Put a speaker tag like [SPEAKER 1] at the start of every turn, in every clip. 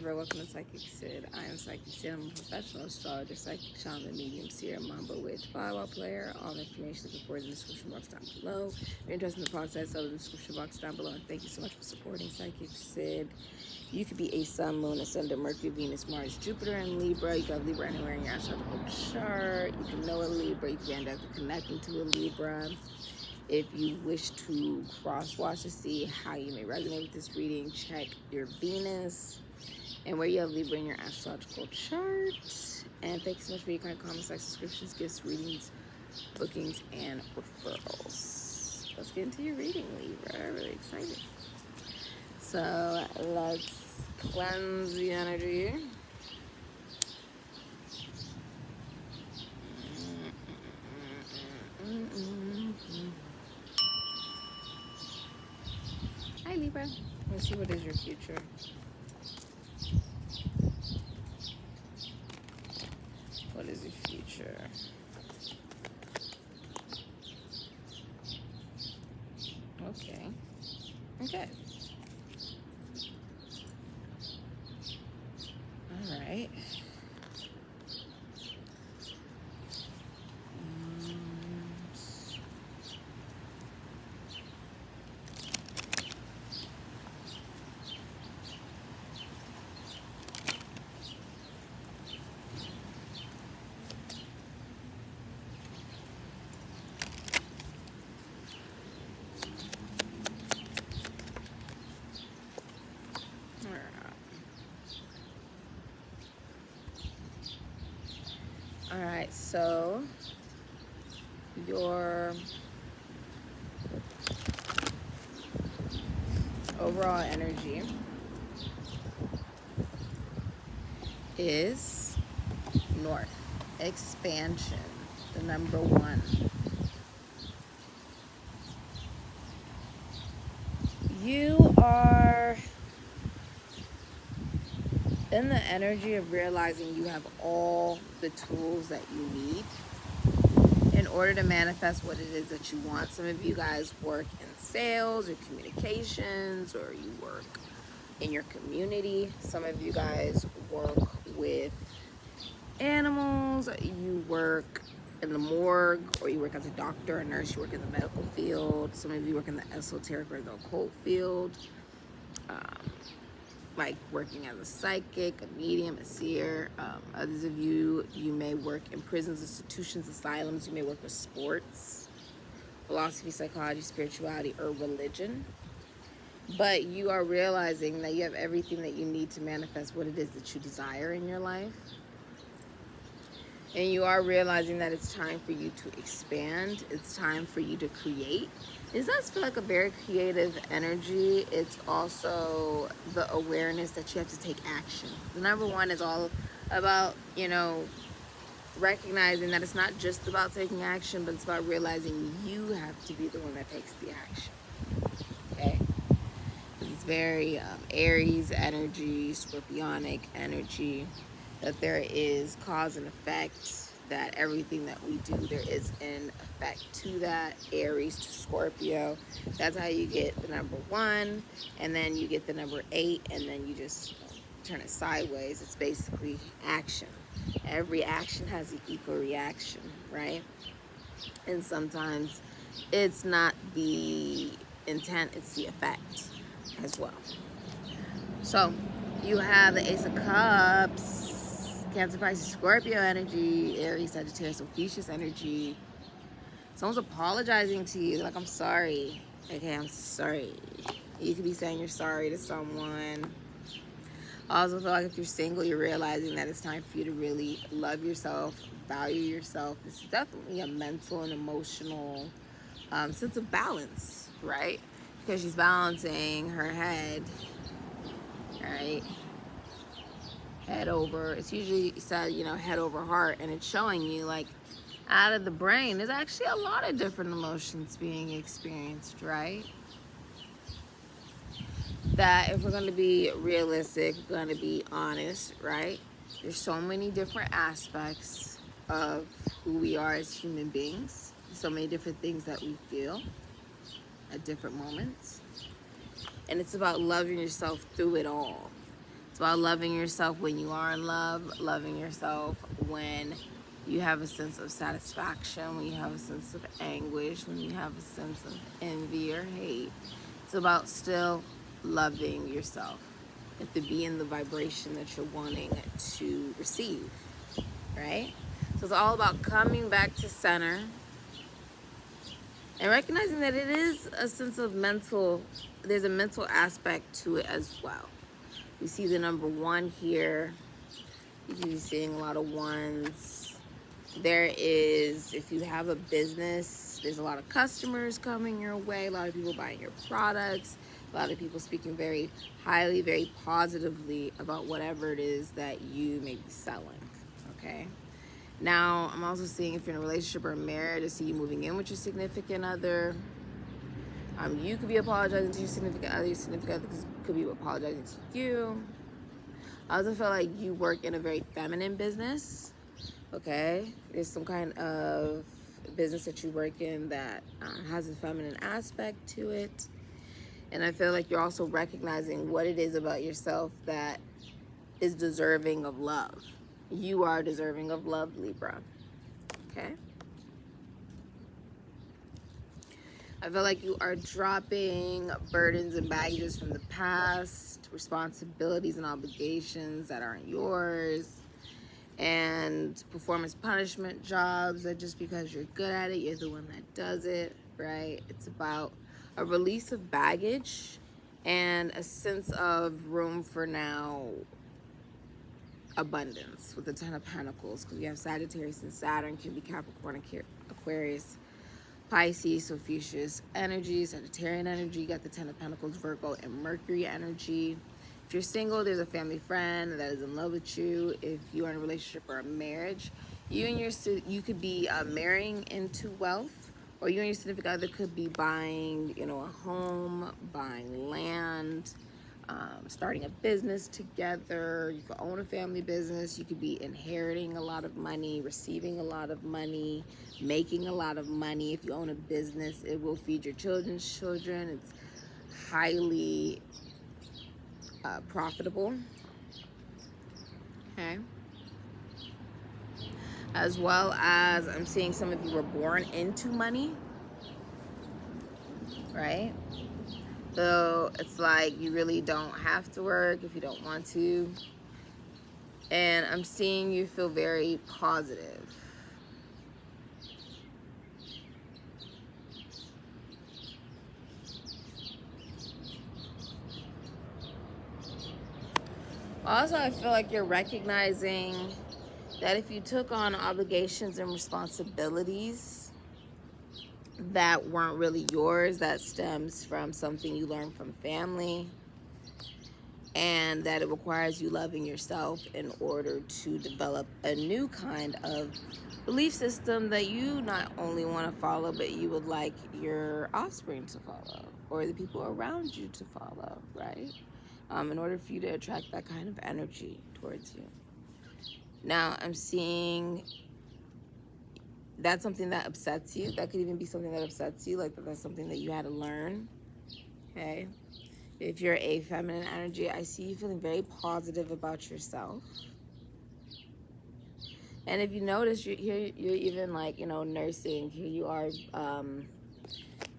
[SPEAKER 1] Libra, welcome to SIKIKSYD. I am SIKIKSYD. I'm a professional astrologer, psychic, shaman, medium, seer, mambo, witch, volleyball player. All the information looking for is in the description box down below. If you're interested in the process, of the description box down below. And thank you so much for supporting SIKIKSYD. You could be a sun, moon, ascendant, Mercury, Venus, Mars, Jupiter, and Libra. You can have Libra anywhere in your astrological chart. You can know a Libra. You can end up connecting to a Libra. If you wish to cross-watch to see how you may resonate with this reading, check your Venus and where you have Libra in your astrological chart. And thank you so much for your kind comments, like, subscriptions, gifts, readings, bookings, and referrals. Let's get into your reading, Libra. Really excited. So let's cleanse the energy. Hi, Libra. Let's see what is your future. What is your future? Okay. Okay. All right. All right, so your overall energy is north, expansion, the number one. You are in the energy of realizing you have all the tools that you need in order to manifest what it is that you want. Some of you guys work in sales or communications, or you work in your community. Some of you guys work with animals, you work in the morgue, or you work as a doctor, a nurse, you work in the medical field. Some of you work in the esoteric or the occult field. Like working as a psychic, a medium, a seer. Others of you, you may work in prisons, institutions, asylums. You may work with sports, philosophy, psychology, spirituality, or religion. But you are realizing that you have everything that you need to manifest what it is that you desire in your life. And you are realizing that it's time for you to expand. It's time for you to create. It does feel like a very creative energy. It's also the awareness that you have to take action. The number one is all about, recognizing that it's not just about taking action, but it's about realizing you have to be the one that takes the action. Okay? It's very Aries energy, Scorpionic energy, that there is cause and effect, that everything that we do, there is an effect to that. Aries to Scorpio, that's how you get the number one, and then you get the number 8, and then you just turn it sideways. It's basically action. Every action has an equal reaction, right? And sometimes it's not the intent, it's the effect as well. So you have the Ace of Cups, Cancer, Pisces, Scorpio energy, Aries, Sagittarius, Ophiuchus energy. Someone's apologizing to you, like, I'm sorry. Okay, I'm sorry. You could be saying you're sorry to someone. I also feel like if you're single, you're realizing that it's time for you to really love yourself, value yourself. It's definitely a mental and emotional sense of balance, right? Because she's balancing her head, right? Head over, it's usually said, head over heart, and it's showing you, like, out of the brain, there's actually a lot of different emotions being experienced, right? That if we're going to be realistic, we're going to be honest, right? There's so many different aspects of who we are as human beings, so many different things that we feel at different moments, and it's about loving yourself through it all. It's about loving yourself when you are in love, loving yourself when you have a sense of satisfaction, when you have a sense of anguish, when you have a sense of envy or hate. It's about still loving yourself. You have to be in the vibration that you're wanting to receive, right? So it's all about coming back to center and recognizing that it is a sense of there's a mental aspect to it as well. You see the number 1 here. You can be seeing a lot of ones. There is, if you have a business, there's a lot of customers coming your way, a lot of people buying your products, a lot of people speaking very highly, very positively about whatever it is that you may be selling, okay? Now, I'm also seeing if you're in a relationship or married, I see you moving in with your significant other. You could be apologizing to your significant other could be apologizing to you. I also feel like you work in a very feminine business, okay? There's some kind of business that you work in that has a feminine aspect to it. And I feel like you're also recognizing what it is about yourself that is deserving of love. You are deserving of love, Libra, okay? I feel like you are dropping burdens and baggages from the past, responsibilities and obligations that aren't yours, and performance punishment jobs that just because you're good at it, you're the one that does it, right? It's about a release of baggage and a sense of room for now abundance with the 10 of Pentacles, because we have Sagittarius and Saturn, can be Capricorn, Aquarius, Pisces, so Fuchsius energy, Sagittarian energy. You got the 10 of Pentacles, Virgo, and Mercury energy. If you're single, there's a family friend that is in love with you. If you are in a relationship or a marriage, you could be marrying into wealth, or you and your significant other could be buying, a home, buying land, starting a business together. You could own a family business. You could be inheriting a lot of money, receiving a lot of money, making a lot of money. If you own a business, it will feed your children's children. It's highly profitable, okay? As well as I'm seeing some of you were born into money, right? So it's like you really don't have to work if you don't want to. And I'm seeing you feel very positive. Also, I feel like you're recognizing that if you took on obligations and responsibilities that weren't really yours, that stems from something you learned from family, and that it requires you loving yourself in order to develop a new kind of belief system that you not only want to follow, but you would like your offspring to follow, or the people around you to follow, right? In order for you to attract that kind of energy towards you. Now, I'm seeing that's something that upsets you. That could even be something that upsets you, like that's something that you had to learn, okay? If you're a feminine energy, I see you feeling very positive about yourself. And if you notice, you're even like, nursing. Here you are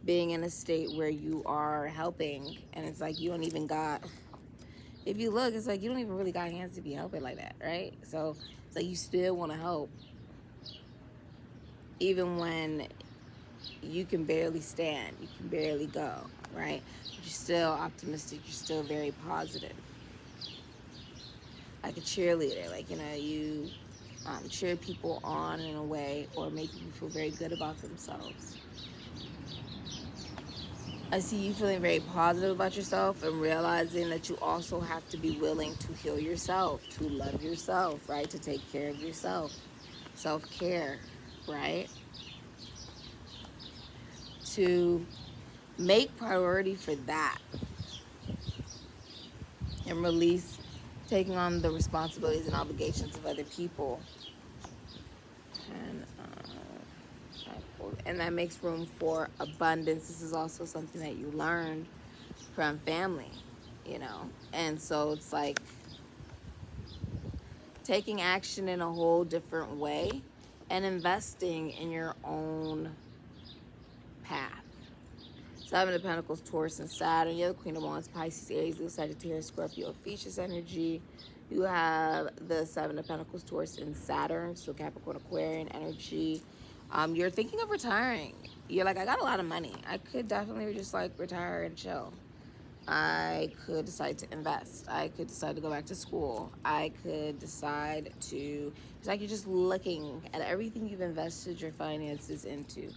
[SPEAKER 1] being in a state where you are helping, and it's like you don't even got, if you look, it's like you don't even really got hands to be helping like that, right? So it's like you still want to help, even when you can barely stand, you can barely go, right? But you're still optimistic, you're still very positive. Like a cheerleader, like, you cheer people on in a way, or make people feel very good about themselves. I see you feeling very positive about yourself and realizing that you also have to be willing to heal yourself, to love yourself, right? To take care of yourself. Self-care, right? To make priority for that and release taking on the responsibilities and obligations of other people. And that makes room for abundance. This is also something that you learned from family, and so it's like taking action in a whole different way, and investing in your own path. Seven of Pentacles, Taurus, and Saturn. You have the Queen of Wands, Pisces, Aries, Leo, Sagittarius, Scorpio, Ophiuchus energy. You have the Seven of Pentacles, Taurus, and Saturn, so Capricorn, Aquarian energy. You're thinking of retiring. You're like, I got a lot of money. I could definitely just like retire and chill. I could decide to invest. I could decide to go back to school. I could decide to, it's like you're just looking at everything you've invested your finances into.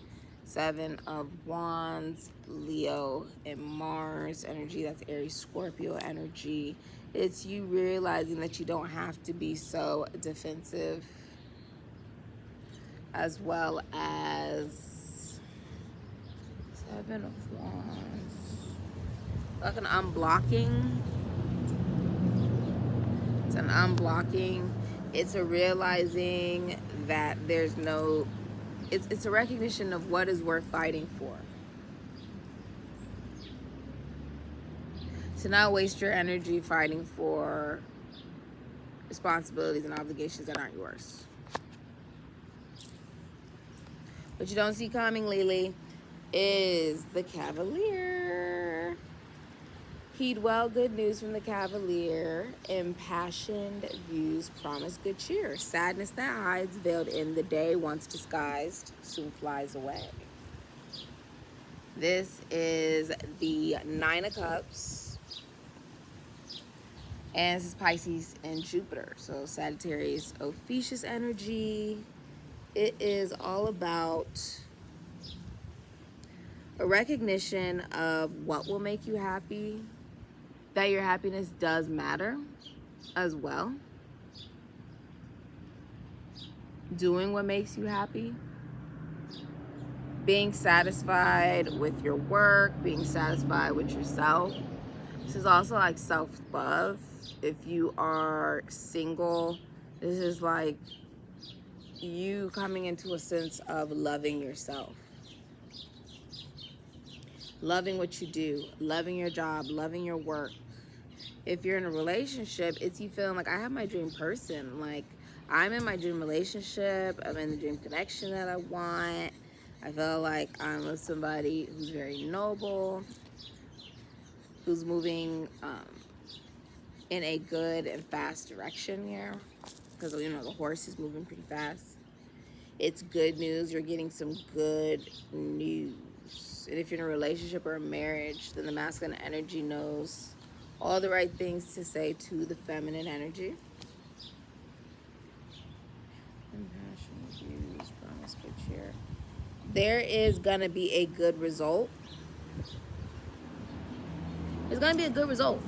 [SPEAKER 1] Seven of Wands, Leo, and Mars energy. That's Aries, Scorpio energy. It's you realizing that you don't have to be so defensive, as well as Seven of Wands. Like an unblocking. It's an unblocking. It's a realizing that there's no, it's a recognition of what is worth fighting for. To not waste your energy fighting for responsibilities and obligations that aren't yours. What you don't see coming, Lily, is the Cavalier. Heed well, good news from the Cavalier. Impassioned views promise good cheer. Sadness that hides, veiled in the day, once disguised, soon flies away. This is the Nine of Cups. And this is Pisces and Jupiter. So Sagittarius, Ophiuchus energy. It is all about a recognition of what will make you happy, that your happiness does matter as well. Doing what makes you happy. Being satisfied with your work, being satisfied with yourself. This is also like self-love. If you are single, this is like you coming into a sense of loving yourself. Loving what you do, loving your job, loving your work. If you're in a relationship, it's you feeling like I have my dream person. Like I'm in my dream relationship. I'm in the dream connection that I want. I feel like I'm with somebody who's very noble, who's moving in a good and fast direction here. Because, you know, the horse is moving pretty fast. It's good news. You're getting some good news. And if you're in a relationship or a marriage, then the masculine energy knows all the right things to say to the feminine energy. Compassion, views, promise, good cheer. There is going to be a good result. There's going to be a good result.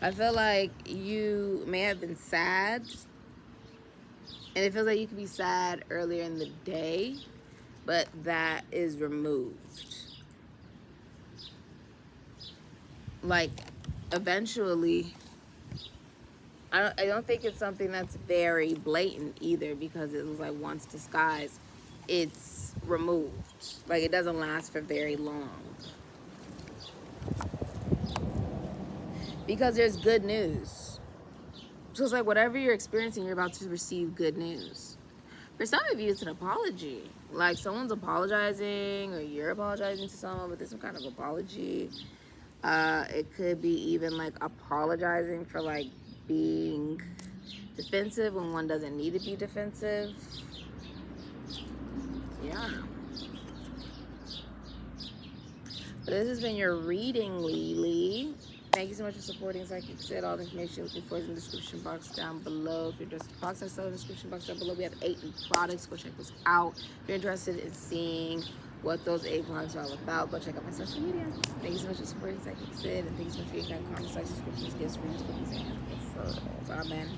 [SPEAKER 1] I feel like you may have been sad. And it feels like you could be sad earlier in the day. But that is removed. Like, eventually, I don't think it's something that's very blatant either, because it was like once disguised, it's removed. Like, it doesn't last for very long. Because there's good news. So it's like whatever you're experiencing, you're about to receive good news. For some of you, it's an apology. Like someone's apologizing or you're apologizing to someone, but there's some kind of apology. It could be even like apologizing for like being defensive when one doesn't need to be defensive. Yeah. But this has been your reading, Lily. Thank you so much for supporting SIKIKSYD. All the information you're looking for is in the description box down below. If you're interested in products, I sell in the description box down below. We have 8 new products. Go check those out. If you're interested in seeing what those 8 products are all about, go check out my social media. Thank you so much for supporting SIKIKSYD. And thank you so much for your kind comments, like, subscriptions, gifts, reviews, cookies, and referrals. Amen.